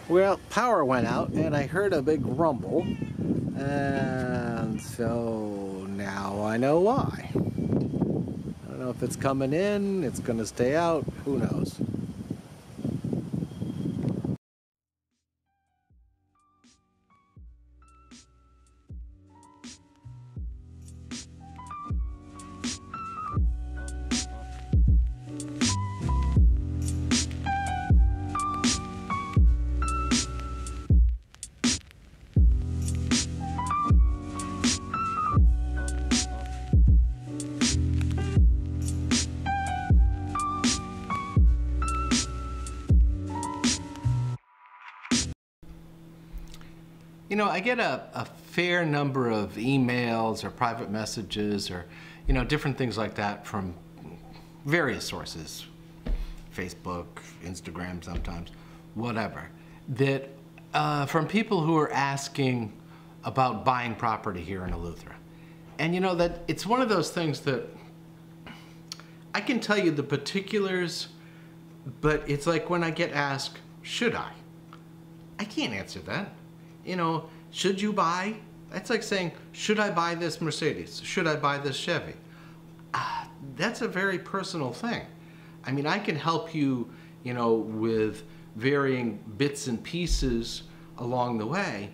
Well, power went out and I heard a big rumble, and so now I know why. I don't know if it's coming in, it's going to stay out, who knows. You know, I get a fair number of emails or private messages or, you know, different things like that from various sources, Facebook, Instagram sometimes, whatever, that from people who are asking about buying property here in Eleuthera. And you know, that it's one of those things that I can tell you the particulars, but it's like when I get asked, should I? I can't answer that. You know, should you buy? That's like saying, should I buy this Mercedes? Should I buy this Chevy? That's a very personal thing. I mean, I can help you, you know, with varying bits and pieces along the way,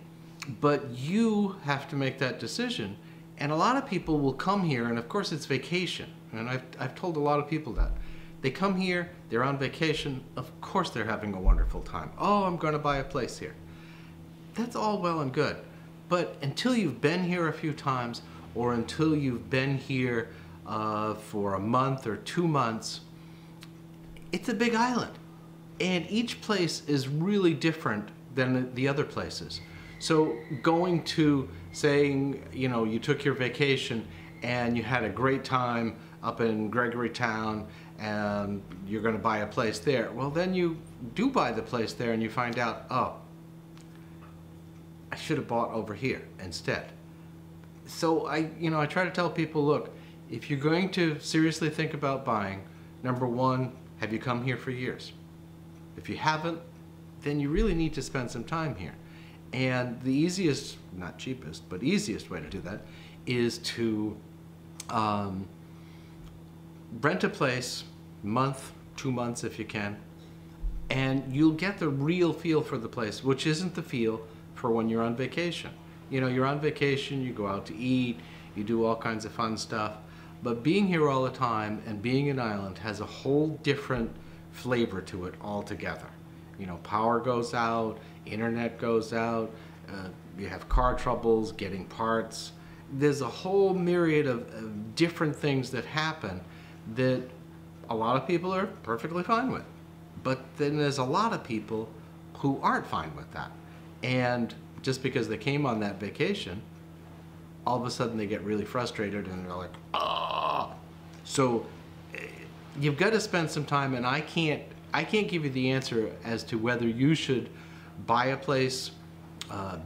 but you have to make that decision. And a lot of people will come here, and of course it's vacation. And I've told a lot of people that. They come here, they're on vacation, of course they're having a wonderful time. Oh, I'm going to buy a place here. That's all well and good, but until you've been here a few times, or until you've been here for a month or 2 months, it's a big island, and each place is really different than the other places. So going to, saying, you know, you took your vacation and you had a great time up in Gregorytown and you're going to buy a place there, well then you do buy the place there and you find out, oh, I should have bought over here instead. So I try to tell people, look, if you're going to seriously think about buying, number one, have you come here for years? If you haven't, then you really need to spend some time here. And the easiest, not cheapest, but easiest way to do that is to rent a place, month, 2 months if you can, and you'll get the real feel for the place, which isn't the feel for when you're on vacation. You know, you're on vacation, you go out to eat, you do all kinds of fun stuff, but being here all the time and being an island has a whole different flavor to it altogether. You know, power goes out, internet goes out, you have car troubles, getting parts. There's a whole myriad of different things that happen that a lot of people are perfectly fine with. But then there's a lot of people who aren't fine with that. And just because they came on that vacation, all of a sudden they get really frustrated and they're like, ah. So you've got to spend some time, and I can't give you the answer as to whether you should buy a place,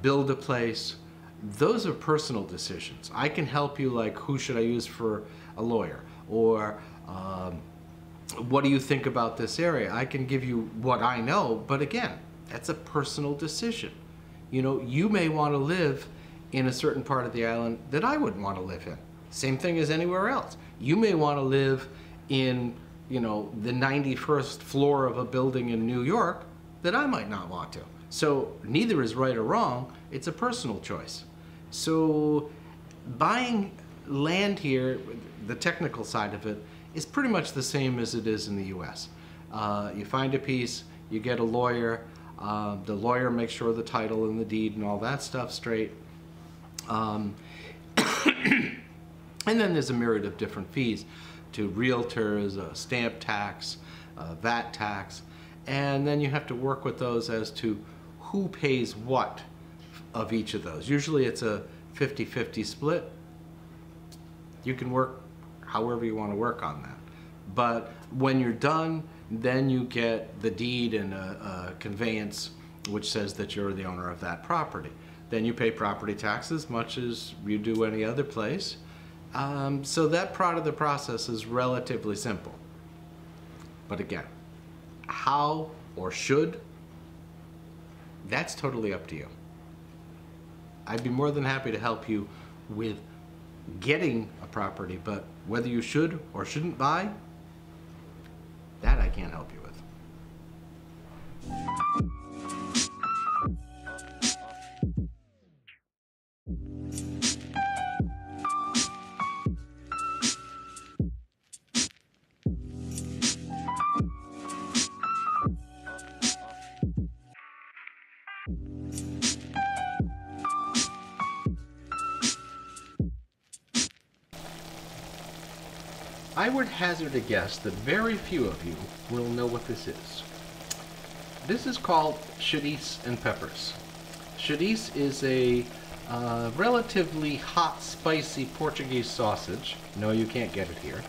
build a place. Those are personal decisions. I can help you, like, who should I use for a lawyer, or what do you think about this area? I can give you what I know, but again, that's a personal decision. You know, you may want to live in a certain part of the island that I wouldn't want to live in. Same thing as anywhere else. You may want to live in, you know, the 91st floor of a building in New York that I might not want to. So neither is right or wrong, it's a personal choice. So buying land here, the technical side of it, is pretty much the same as it is in the US. You find a piece, you get a lawyer, the lawyer makes sure the title and the deed and all that stuff straight. And then there's a myriad of different fees to realtors, stamp tax, VAT tax, and then you have to work with those as to who pays what of each of those. Usually it's a 50-50 split. You can work however you want to work on that. But when you're done, then you get the deed and a conveyance which says that you're the owner of that property. Then you pay property taxes much as you do any other place. So that part of the process is relatively simple. But again, how or should, That's totally up to you. I'd be more than happy to help you with getting a property, but whether you should or shouldn't buy, that I can't help you with. I would hazard a guess that very few of you will know what this is. This is called chouriço and peppers. Chouriço is a relatively hot, spicy Portuguese sausage. No, you can't get it here.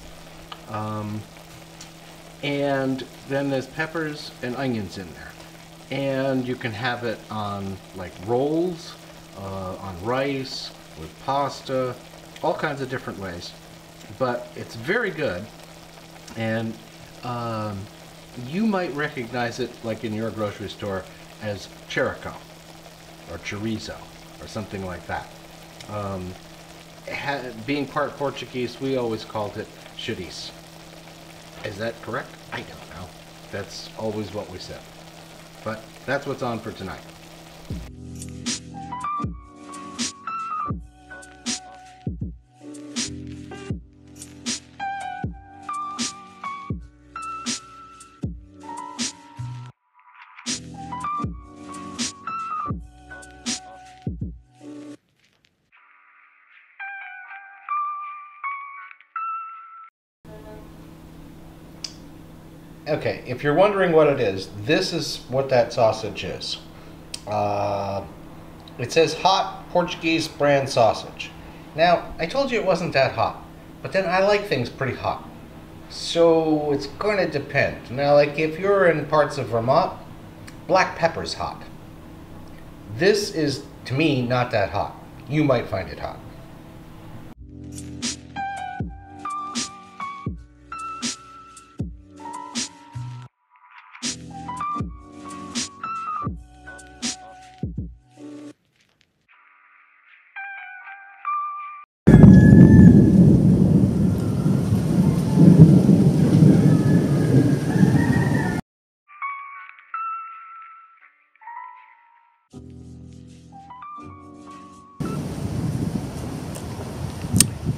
And then there's peppers and onions in there. And you can have it on like rolls, on rice, with pasta, all kinds of different ways. But it's very good, and you might recognize it, like in your grocery store, as chorico or chorizo or something like that. Being part Portuguese, we always called it chouriço. Is that correct? I don't know. That's always what we said. But that's what's on for tonight. Okay, if you're wondering what it is, this is what that sausage is. It says hot Portuguese brand sausage. Now, I told you it wasn't that hot, but then I like things pretty hot. So it's going to depend. Now, like if you're in parts of Vermont, black pepper's hot. This is, to me, not that hot. You might find it hot.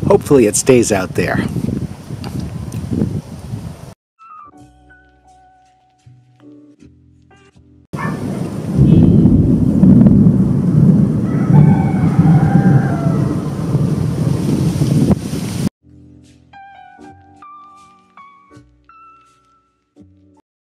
Hopefully it stays out there.